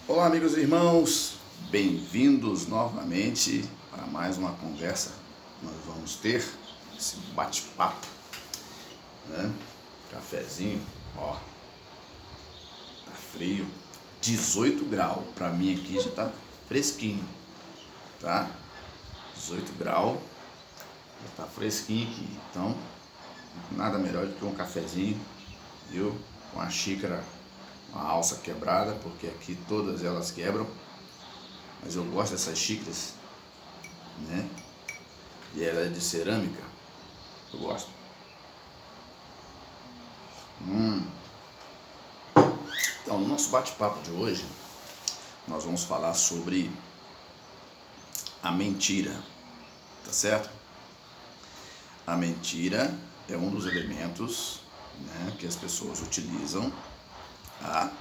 Olá, amigos e irmãos, bem-vindos novamente para mais uma conversa. Nós vamos ter esse bate-papo, né? Cafezinho, ó, tá frio, 18 graus, para mim aqui já tá fresquinho, tá? 18 graus, já tá fresquinho aqui, então nada melhor do que um cafezinho, viu? Com a xícara, uma alça quebrada, porque aqui todas elas quebram, mas eu gosto dessas xícaras, né? E ela é de cerâmica, eu gosto. Então, no nosso bate-papo de hoje, nós vamos falar sobre a mentira, tá certo? A mentira é um dos elementos, né, que as pessoas utilizam, tá?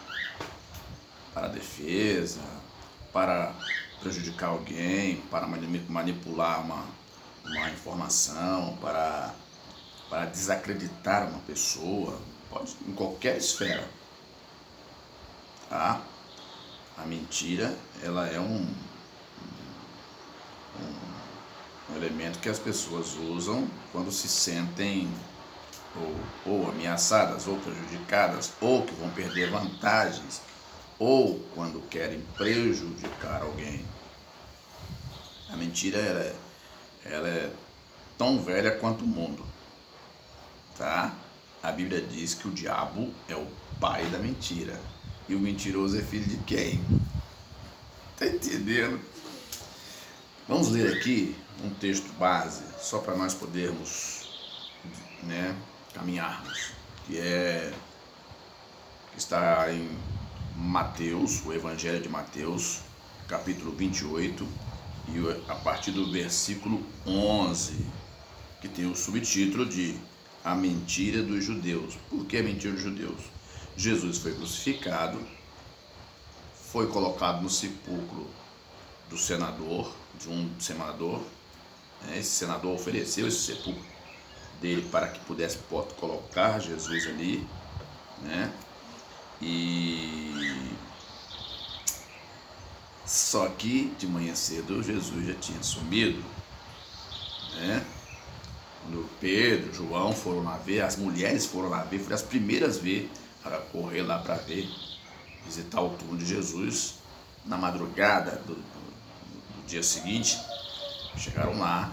Para defesa, para prejudicar alguém, para manipular uma informação, para desacreditar uma pessoa, pode em qualquer esfera, tá? A mentira, ela é um elemento que as pessoas usam quando se sentem ou ameaçadas, ou prejudicadas, ou que vão perder vantagens, ou quando querem prejudicar alguém. A mentira, ela é tão velha quanto o mundo, tá? A Bíblia diz que o diabo é o pai da mentira. E o mentiroso é filho de quem? Tá entendendo? Vamos ler aqui um texto base, só para nós podermos, né, caminharmos, que está em Mateus, o Evangelho de Mateus, capítulo 28, e a partir do versículo 11, que tem o subtítulo de A Mentira dos Judeus. Por que a mentira dos judeus? Jesus foi crucificado, foi colocado no sepulcro do senador, de um senador, né? Esse senador ofereceu esse sepulcro dele para que pudesse colocar Jesus ali, né? E só que de manhã cedo Jesus já tinha sumido, né? Quando Pedro, João foram lá ver, as mulheres foram lá ver, foram as primeiras a ver, para correr lá para ver, visitar o túmulo de Jesus. Na madrugada do dia seguinte, chegaram lá,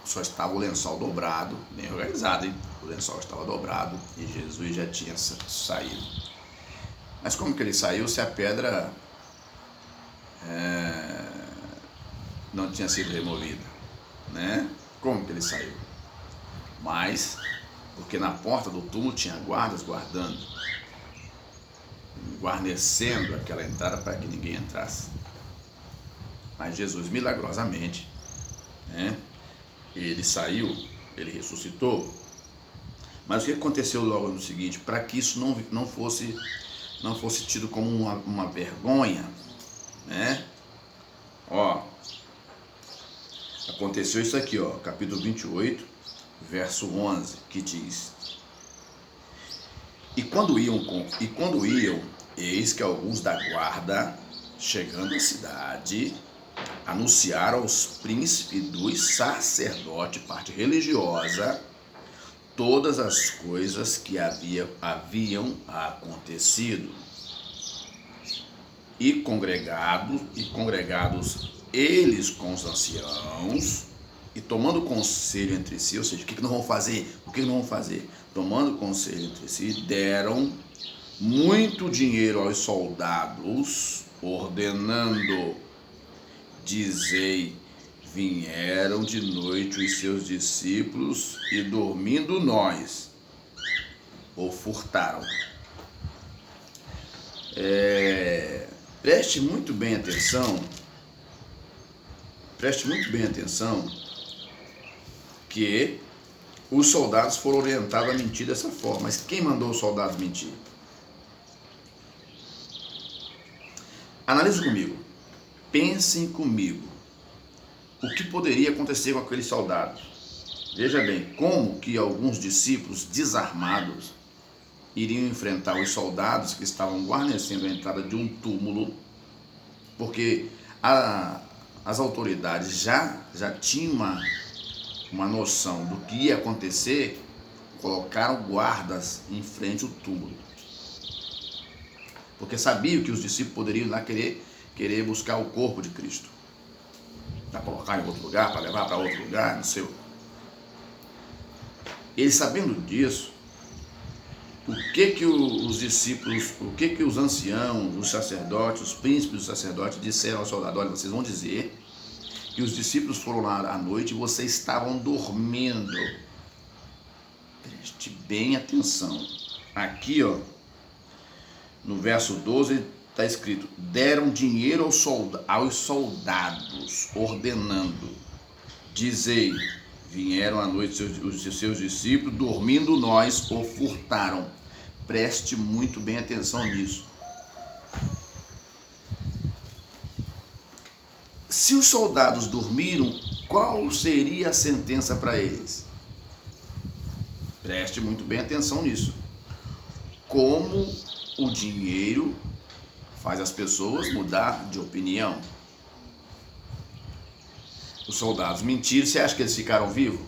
só estava o lençol dobrado, bem organizado, hein? O lençol estava dobrado e Jesus já tinha saído. Mas como que ele saiu se a pedra não tinha sido removida, né? Como que ele saiu? Mas, porque na porta do túmulo tinha guardas guarnecendo aquela entrada para que ninguém entrasse. Mas Jesus, milagrosamente, né? Ele saiu, ele ressuscitou. Mas o que aconteceu logo no seguinte? Para que isso não fosse tido como uma vergonha, né? Ó, aconteceu isso aqui, ó, capítulo 28, verso 11, que diz: E quando iam, eis que alguns da guarda, chegando à cidade, anunciaram aos príncipes dos sacerdotes, parte religiosa, todas as coisas que haviam acontecido. E congregados eles com os anciãos, e tomando conselho entre si, ou seja, o que nós vamos fazer? O que nós vamos fazer? Tomando conselho entre si, deram muito dinheiro aos soldados, ordenando: dizei, vieram de noite os seus discípulos e dormindo nós, ou furtaram. Preste muito bem atenção, que os soldados foram orientados a mentir dessa forma. Mas quem mandou os soldados mentir? Analise comigo, pensem comigo, o que poderia acontecer com aqueles soldados? Veja bem, como que alguns discípulos desarmados iriam enfrentar os soldados que estavam guarnecendo a entrada de um túmulo, porque as autoridades já tinham uma noção do que ia acontecer, colocaram guardas em frente ao túmulo, porque sabiam que os discípulos poderiam lá querer buscar o corpo de Cristo, para colocar em outro lugar, para levar para outro lugar, não sei. Eles sabendo disso, o que os discípulos, o que os anciãos, os sacerdotes, os príncipes dos sacerdotes disseram aos soldados: olha, vocês vão dizer que os discípulos foram lá à noite e vocês estavam dormindo. Preste bem atenção. Aqui, ó, no verso 12 está escrito: deram dinheiro aos soldados, ordenando, dizei, vieram à noite os seus discípulos, dormindo nós, o furtaram. Preste muito bem atenção nisso. Se os soldados dormiram, qual seria a sentença para eles? Preste muito bem atenção nisso. Como o dinheiro faz as pessoas mudar de opinião. Os soldados mentiram, você acha que eles ficaram vivos?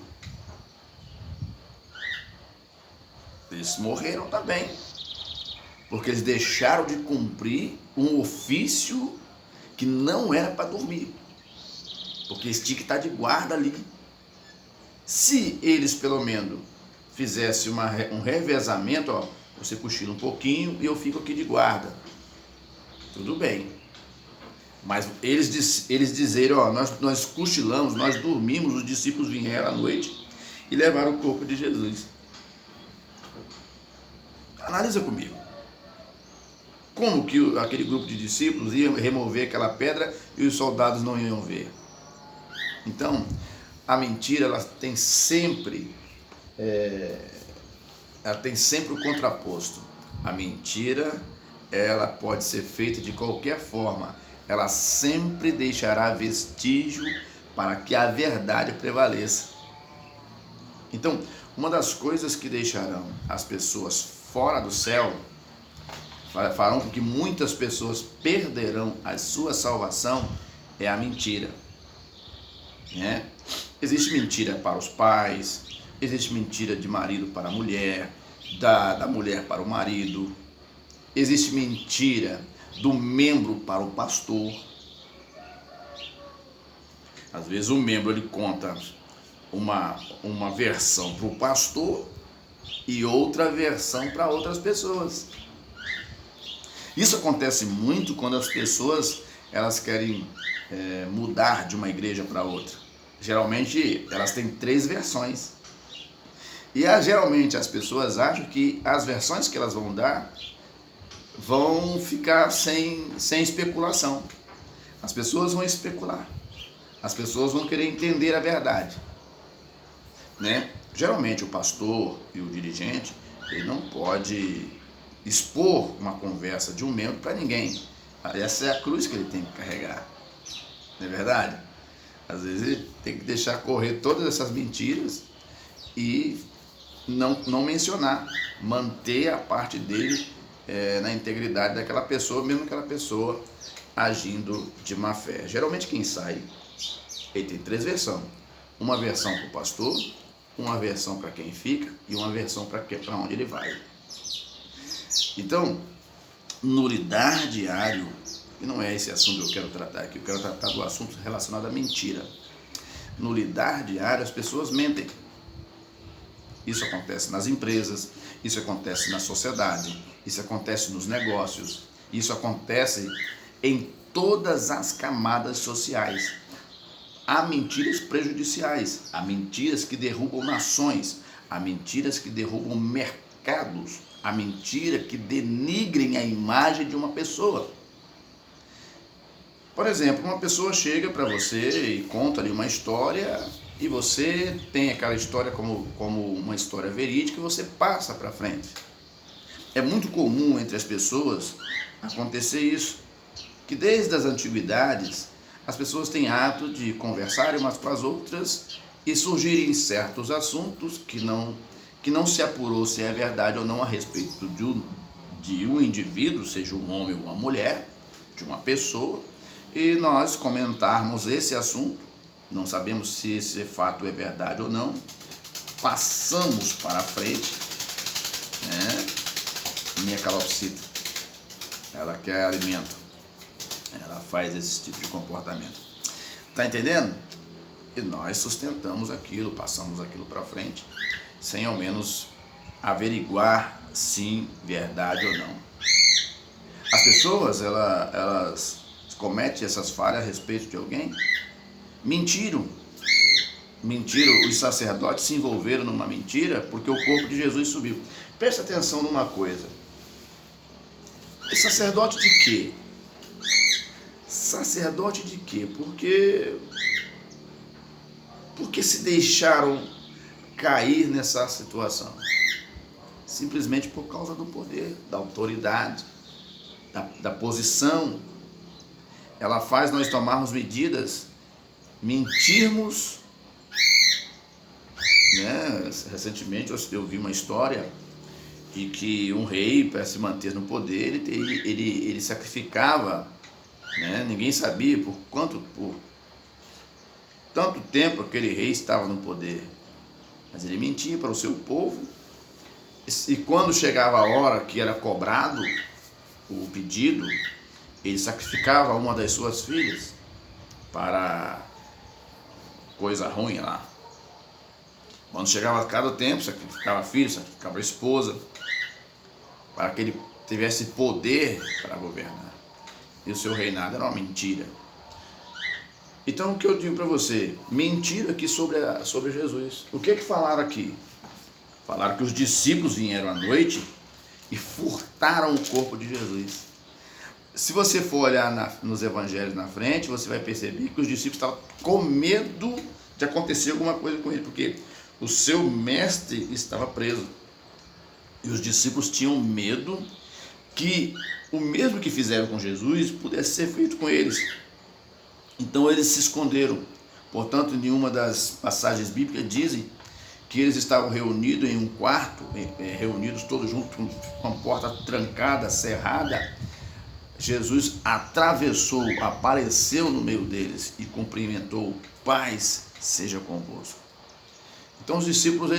Eles morreram também, porque eles deixaram de cumprir um ofício que não era para dormir, porque eles tinham que estar de guarda ali. Se eles pelo menos fizessem um revezamento, ó, você cochila um pouquinho e eu fico aqui de guarda, tudo bem. Mas eles dizeram, ó, nós cochilamos, nós dormimos, os discípulos vieram à noite e levaram o corpo de Jesus. Analisa comigo. Como que aquele grupo de discípulos ia remover aquela pedra e os soldados não iam ver? Então, a mentira, ela tem sempre o contraposto. A mentira, ela pode ser feita de qualquer forma. Ela sempre deixará vestígio para que a verdade prevaleça. Então, uma das coisas que deixarão as pessoas fora do céu, farão com que muitas pessoas perderão a sua salvação, é a mentira. Existe mentira para os pais, existe mentira de marido para a mulher, da mulher para o marido, existe mentira do membro para o pastor. Às vezes o membro ele conta uma versão para o pastor e outra versão para outras pessoas. Isso acontece muito quando as pessoas elas querem mudar de uma igreja para outra. Geralmente elas têm 3 versões. E geralmente as pessoas acham que as versões que elas vão dar vão ficar sem especulação. As pessoas vão especular. As pessoas vão querer entender a verdade. Geralmente o pastor e o dirigente, ele não pode expor uma conversa de um membro para ninguém. Essa é a cruz que ele tem que carregar. Não é verdade? Às vezes ele tem que deixar correr todas essas mentiras e não mencionar, manter a parte dele na integridade daquela pessoa, mesmo aquela pessoa agindo de má fé. Geralmente quem sai, ele tem 3 versões. Uma versão para o pastor, uma versão para quem fica e uma versão para onde ele vai. Então, no lidar diário, e não é esse assunto que eu quero tratar aqui, eu quero tratar do assunto relacionado à mentira. No lidar diário, as pessoas mentem. Isso acontece nas empresas, isso acontece na sociedade, isso acontece nos negócios, isso acontece em todas as camadas sociais. Há mentiras prejudiciais, há mentiras que derrubam nações, há mentiras que derrubam mercados, há mentiras que denigrem a imagem de uma pessoa. Por exemplo, uma pessoa chega para você e conta ali uma história e você tem aquela história como uma história verídica e você passa para frente. É muito comum entre as pessoas acontecer isso, que desde as antiguidades as pessoas têm hábito de conversarem umas com as outras e surgirem certos assuntos que não se apurou se é verdade ou não a respeito de um indivíduo, seja um homem ou uma mulher, de uma pessoa, e nós comentarmos esse assunto. Não sabemos se esse fato é verdade ou não. Passamos para frente, né? Minha calopsita, ela quer alimento, ela faz esse tipo de comportamento. Tá entendendo? E nós sustentamos aquilo, passamos aquilo para frente, sem ao menos averiguar se verdade ou não. As pessoas, elas cometem essas falhas a respeito de alguém, mentiram, os sacerdotes se envolveram numa mentira porque o corpo de Jesus subiu. Presta atenção numa coisa, e sacerdote de quê? Sacerdote de quê? Porque se deixaram cair nessa situação? Simplesmente por causa do poder, da autoridade, da posição. Ela faz nós tomarmos medidas, mentirmos, né? Recentemente eu vi uma história de que um rei, para se manter no poder, ele sacrificava, né? Ninguém sabia por tanto tempo aquele rei estava no poder, mas ele mentia para o seu povo, e quando chegava a hora que era cobrado o pedido, ele sacrificava uma das suas filhas para coisa ruim lá. Quando chegava cada tempo, sacrificava a filha, sacrificava a esposa, para que ele tivesse poder para governar. E o seu reinado era uma mentira. Então, o que eu digo para você? Mentira aqui sobre Jesus. O que falaram aqui? Falaram que os discípulos vieram à noite e furtaram o corpo de Jesus. Se você for olhar nos evangelhos na frente, você vai perceber que os discípulos estavam com medo de acontecer alguma coisa com ele, porque o seu mestre estava preso. E os discípulos tinham medo que o mesmo que fizeram com Jesus pudesse ser feito com eles. Então eles se esconderam. Portanto, em uma das passagens bíblicas dizem que eles estavam reunidos em um quarto, reunidos todos juntos, com a porta trancada, cerrada. Jesus atravessou, apareceu no meio deles e cumprimentou: paz seja convosco. Então os discípulos,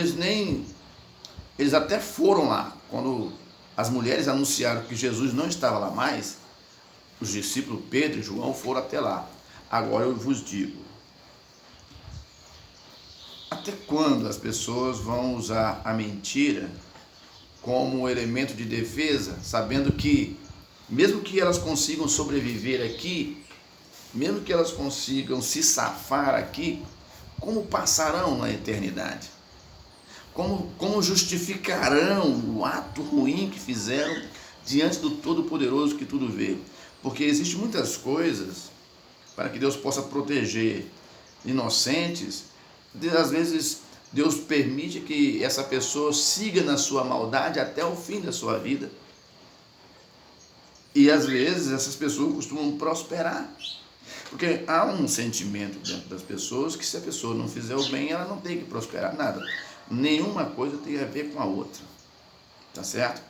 eles até foram lá. Quando as mulheres anunciaram que Jesus não estava lá mais, os discípulos Pedro e João foram até lá. Agora eu vos digo, até quando as pessoas vão usar a mentira como elemento de defesa, sabendo que, mesmo que elas consigam sobreviver aqui, mesmo que elas consigam se safar aqui, como passarão na eternidade? Como justificarão o ato ruim que fizeram diante do Todo-Poderoso que tudo vê? Porque existem muitas coisas para que Deus possa proteger inocentes. Às vezes Deus permite que essa pessoa siga na sua maldade até o fim da sua vida. E às vezes essas pessoas costumam prosperar. Porque há um sentimento dentro das pessoas que se a pessoa não fizer o bem, ela não tem que prosperar nada. Nenhuma coisa tem a ver com a outra. Tá certo?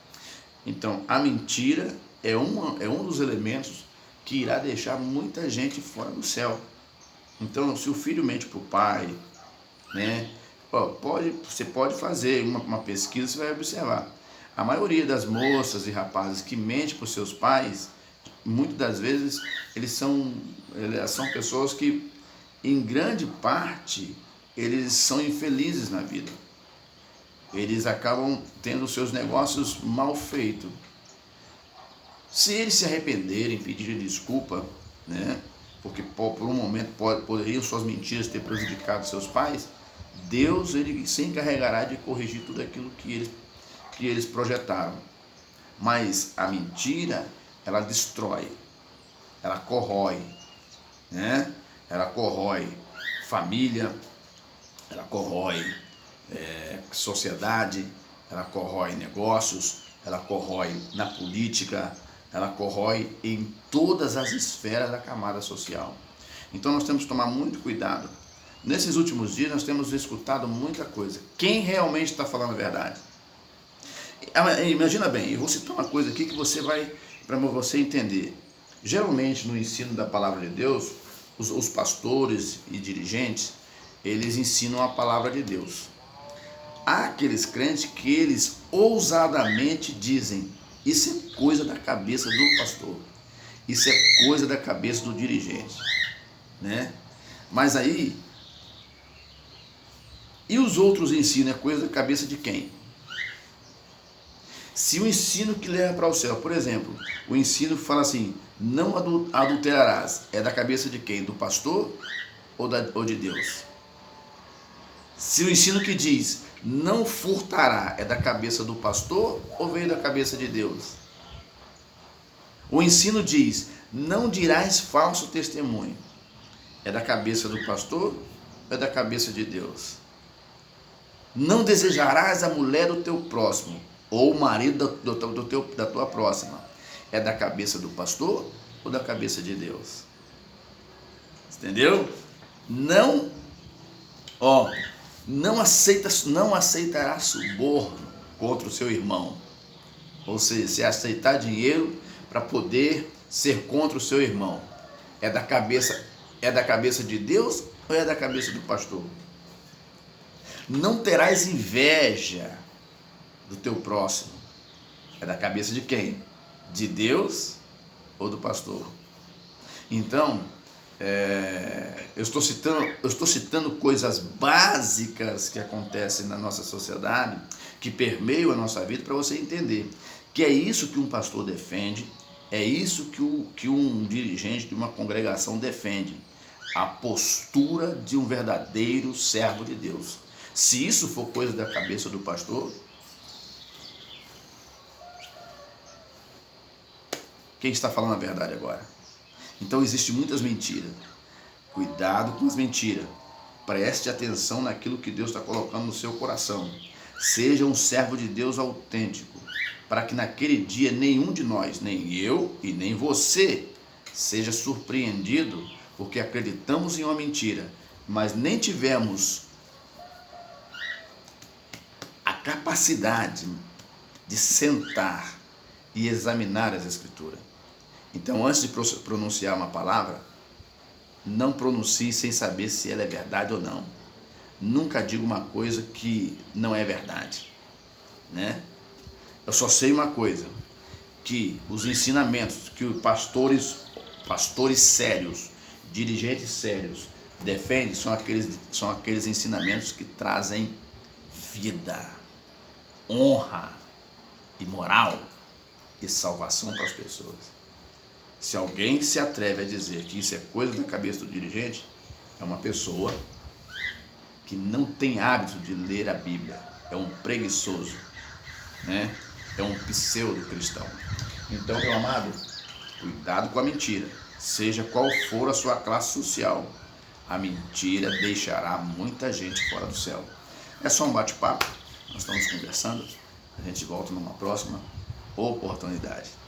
Então, a mentira é um dos elementos que irá deixar muita gente fora do céu. Então, se o filho mente para o pai, né? Você pode fazer uma pesquisa, você vai observar. A maioria das moças e rapazes que mentem para os seus pais, muitas das vezes, elas são pessoas que, em grande parte, eles são infelizes na vida. Eles acabam tendo seus negócios mal feitos. Se eles se arrependerem, pedirem desculpa, né? Porque por um momento poderiam suas mentiras ter prejudicado seus pais, Deus ele se encarregará de corrigir tudo aquilo que eles projetaram. Mas a mentira, ela destrói, ela corrói, né? Ela corrói família, ela corrói sociedade, ela corrói negócios, ela corrói na política, ela corrói em todas as esferas da camada social. Então nós temos que tomar muito cuidado. Nesses últimos dias nós temos escutado muita coisa. Quem realmente está falando a verdade? Imagina bem, eu vou citar uma coisa aqui que você vai, para você entender. Geralmente no ensino da palavra de Deus, os pastores e dirigentes, eles ensinam a palavra de Deus. Há aqueles crentes que eles ousadamente dizem: isso é coisa da cabeça do pastor, isso é coisa da cabeça do dirigente, né? Mas aí, e os outros ensinam é coisa da cabeça de quem? Se o ensino que leva para o céu, por exemplo, o ensino fala assim: não adulterarás, é da cabeça de quem? Do pastor ou de Deus? Se o ensino que diz não furtará é da cabeça do pastor ou veio da cabeça de Deus? O ensino diz não dirás falso testemunho, é da cabeça do pastor ou é da cabeça de Deus? Não desejarás a mulher do teu próximo ou o marido da tua próxima, é da cabeça do pastor ou da cabeça de Deus? Entendeu? Não aceitará suborno contra o seu irmão. Ou seja, se aceitar dinheiro para poder ser contra o seu irmão, é da cabeça de Deus ou é da cabeça do pastor? Não terás inveja do teu próximo, é da cabeça de quem? De Deus ou do pastor? Então, eu estou citando coisas básicas que acontecem na nossa sociedade, que permeiam a nossa vida, para você entender que é isso que um pastor defende, é isso que um dirigente de uma congregação defende, a postura de um verdadeiro servo de Deus. Se isso for coisa da cabeça do pastor, quem está falando a verdade agora? Então existem muitas mentiras. Cuidado com as mentiras. Preste atenção naquilo que Deus está colocando no seu coração. Seja um servo de Deus autêntico, para que naquele dia nenhum de nós, nem eu e nem você, seja surpreendido porque acreditamos em uma mentira, mas nem tivemos a capacidade de sentar e examinar as Escrituras. Então, antes de pronunciar uma palavra, não pronuncie sem saber se ela é verdade ou não. Nunca diga uma coisa que não é verdade, né? Eu só sei uma coisa, que os ensinamentos que os pastores sérios, dirigentes sérios defendem são aqueles ensinamentos que trazem vida, honra e moral e salvação para as pessoas. Se alguém se atreve a dizer que isso é coisa da cabeça do dirigente, é uma pessoa que não tem hábito de ler a Bíblia, é um preguiçoso, né? É um pseudo-cristão. Então, meu amado, cuidado com a mentira, seja qual for a sua classe social. A mentira deixará muita gente fora do céu. É só um bate-papo, nós estamos conversando, a gente volta numa próxima oportunidade.